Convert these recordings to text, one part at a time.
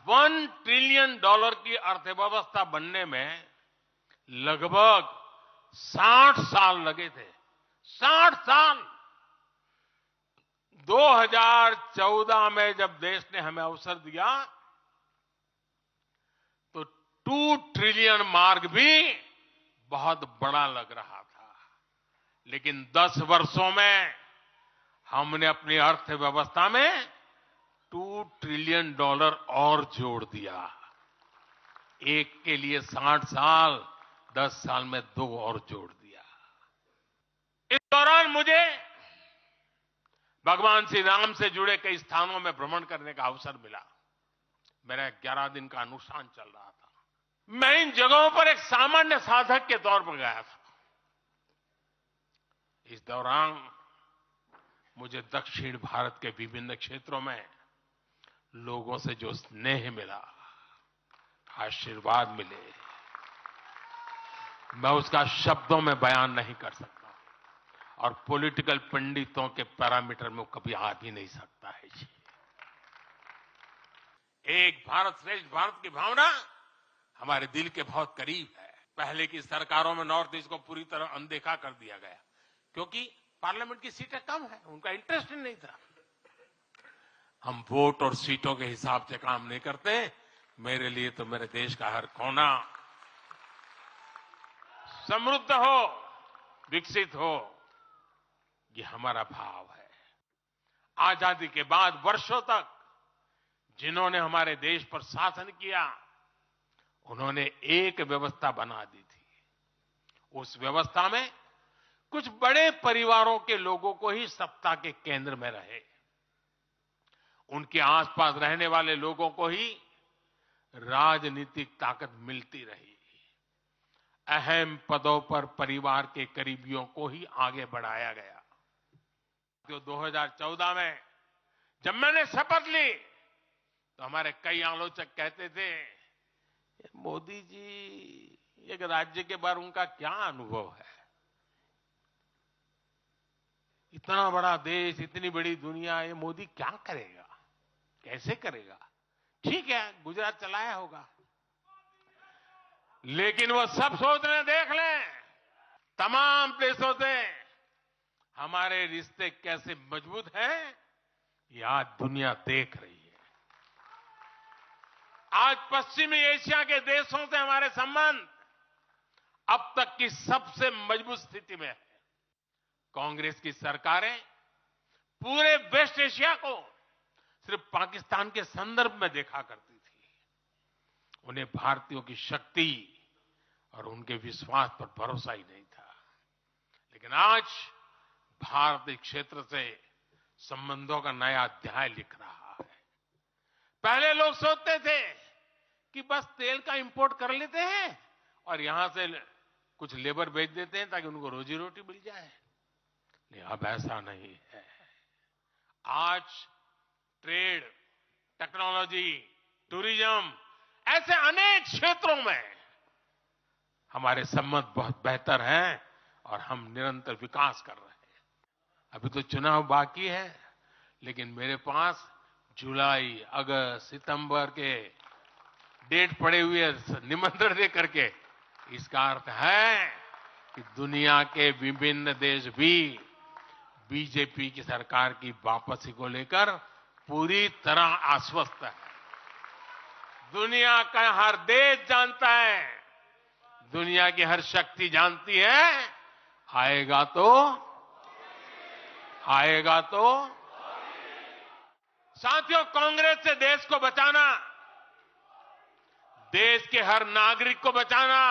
$1 trillion की अर्थव्यवस्था बनने में लगभग 60 साल लगे थे। 60 साल। 2014 में जब देश ने हमें अवसर दिया तो 2 ट्रिलियन मार्क भी बहुत बड़ा लग रहा था, लेकिन 10 वर्षों में हमने अपनी अर्थव्यवस्था में $2 ट्रिलियन और जोड़ दिया। एक के लिए 60 साल, 10 साल में 2 और जोड़ दिया। इस दौरान मुझे भगवान श्री राम से जुड़े कई स्थानों में भ्रमण करने का अवसर मिला। मेरा 11 दिन का अनुष्ठान चल रहा था। मैं इन जगहों पर एक सामान्य साधक के तौर पर गया था। इस दौरान मुझे दक्षिण भारत के विभिन्न क्षेत्रों में लोगों से जो स्नेह मिला, आशीर्वाद मिले, मैं उसका शब्दों में बयान नहीं कर सकता और पॉलिटिकल पंडितों के पैरामीटर में कभी आ भी नहीं सकता है जी। एक भारत श्रेष्ठ भारत की भावना हमारे दिल के बहुत करीब है। पहले की सरकारों में नॉर्थ ईस्ट को पूरी तरह अनदेखा कर दिया गया क्योंकि पार्लियामेंट की सीटें कम है, उनका इंटरेस्ट ही नहीं था। हम वोट और सीटों के हिसाब से काम नहीं करते। मेरे लिए तो मेरे देश का हर कोना समृद्ध हो, विकसित हो, ये हमारा भाव है। आजादी के बाद वर्षों तक जिन्होंने हमारे देश पर शासन किया, उन्होंने एक व्यवस्था बना दी थी। उस व्यवस्था में कुछ बड़े परिवारों के लोगों को ही सत्ता के केंद्र में रहे, उनके आसपास रहने वाले लोगों को ही राजनीतिक ताकत मिलती रही। अहम पदों पर परिवार के करीबियों को ही आगे बढ़ाया गया। तो 2014 में जब मैंने शपथ ली तो हमारे कई आलोचक कहते थे, मोदी जी एक राज्य के बारे में उनका क्या अनुभव है, इतना बड़ा देश, इतनी बड़ी दुनिया, ये मोदी क्या करेगा, कैसे करेगा। ठीक है, गुजरात चलाया होगा, लेकिन वो सब सोच रहे, देख लें तमाम देशों से हमारे रिश्ते कैसे मजबूत हैं, ये आज दुनिया देख रही है। आज पश्चिमी एशिया के देशों से हमारे संबंध अब तक की सबसे मजबूत स्थिति में है। कांग्रेस की सरकारें पूरे वेस्ट एशिया को सिर्फ पाकिस्तान के संदर्भ में देखा करती थी। उन्हें भारतीयों की शक्ति और उनके विश्वास पर भरोसा ही नहीं था। लेकिन आज भारत इस क्षेत्र से संबंधों का नया अध्याय लिख रहा है। पहले लोग सोचते थे कि बस तेल का इंपोर्ट कर लेते हैं और यहां से कुछ लेबर भेज देते हैं ताकि उनको रोजी रोटी मिल जाए। लेकिन अब ऐसा नहीं है। आज ट्रेड, टेक्नोलॉजी, टूरिज्म, ऐसे अनेक क्षेत्रों में हमारे संबंध बहुत बेहतर हैं और हम निरंतर विकास कर रहे हैं। अभी तो चुनाव बाकी है, लेकिन मेरे पास जुलाई, अगस्त, सितंबर के डेट पड़े हुए निमंत्रण दे करके, इसका अर्थ है कि दुनिया के विभिन्न देश भी बीजेपी की सरकार की वापसी को लेकर पूरी तरह आश्वस्त है। दुनिया का हर देश जानता है, दुनिया की हर शक्ति जानती है, आएगा तो साथियों, कांग्रेस से देश को बचाना, देश के हर नागरिक को बचाना,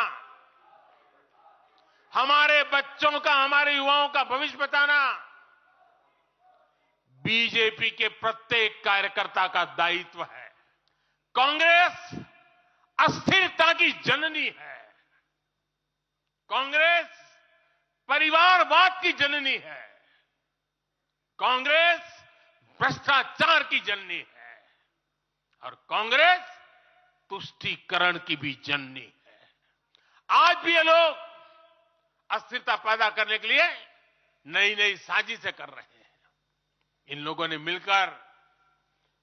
हमारे बच्चों का, हमारे युवाओं का भविष्य बचाना बीजेपी के प्रत्येक कार्यकर्ता का दायित्व है। कांग्रेस अस्थिरता की जननी है। कांग्रेस परिवारवाद की जननी है। कांग्रेस भ्रष्टाचार की जननी है और कांग्रेस तुष्टीकरण की भी जननी है। आज भी ये लोग अस्थिरता पैदा करने के लिए नई नई साजिशें कर रहे हैं। इन लोगों ने मिलकर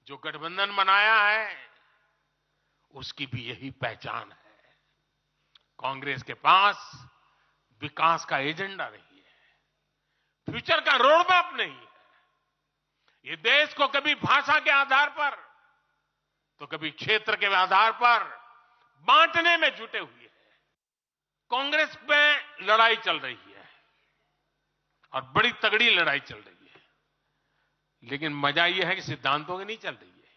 जो गठबंधन बनाया है, उसकी भी यही पहचान है। कांग्रेस के पास विकास का एजेंडा नहीं है, फ्यूचर का रोड मैप नहीं है। ये देश को कभी भाषा के आधार पर तो कभी क्षेत्र के आधार पर बांटने में जुटे हुए हैं। कांग्रेस में लड़ाई चल रही है और बड़ी तगड़ी लड़ाई चल रही है, लेकिन मजा यह है कि सिद्धांतों की नहीं चल रही है,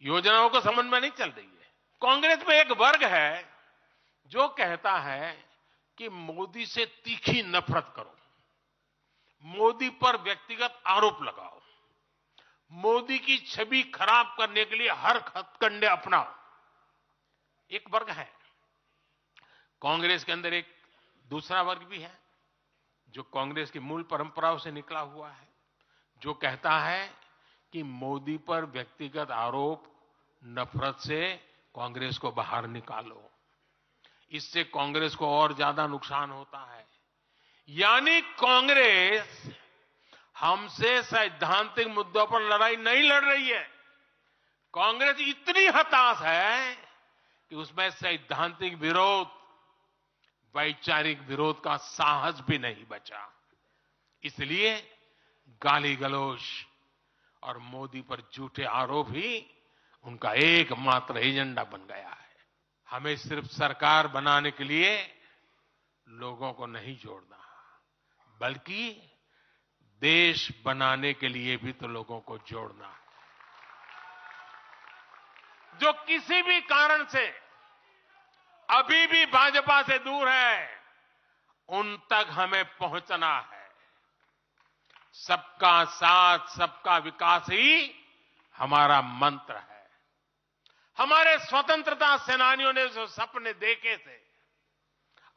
योजनाओं को समझ में नहीं चल रही है। कांग्रेस में एक वर्ग है जो कहता है कि मोदी से तीखी नफरत करो, मोदी पर व्यक्तिगत आरोप लगाओ, मोदी की छवि खराब करने के लिए हर हथकंडे अपनाओ। एक वर्ग है। कांग्रेस के अंदर एक दूसरा वर्ग भी है जो कांग्रेस की मूल परंपराओं से निकला हुआ है, जो कहता है कि मोदी पर व्यक्तिगत आरोप, नफरत से कांग्रेस को बाहर निकालो, इससे कांग्रेस को और ज्यादा नुकसान होता है। यानी कांग्रेस हमसे सैद्धांतिक मुद्दों पर लड़ाई नहीं लड़ रही है। कांग्रेस इतनी हताश है कि उसमें सैद्धांतिक विरोध, वैचारिक विरोध का साहस भी नहीं बचा। इसलिए गाली गलौज और मोदी पर झूठे आरोप ही उनका एकमात्र एजेंडा बन गया है। हमें सिर्फ सरकार बनाने के लिए लोगों को नहीं जोड़ना, बल्कि देश बनाने के लिए भी तो लोगों को जोड़ना है। जो किसी भी कारण से अभी भी भाजपा से दूर है, उन तक हमें पहुंचना है। सबका साथ, सबका विकास ही हमारा मंत्र है। हमारे स्वतंत्रता सेनानियों ने जो सपने देखे थे,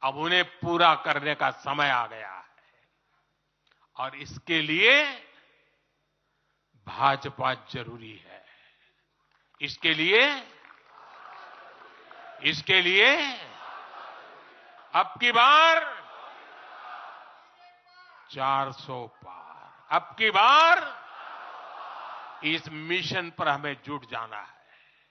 अब उन्हें पूरा करने का समय आ गया है और इसके लिए भाजपा जरूरी है। इसके लिए अब की बार 400 पार, अब की बार इस मिशन पर हमें जुट जाना है।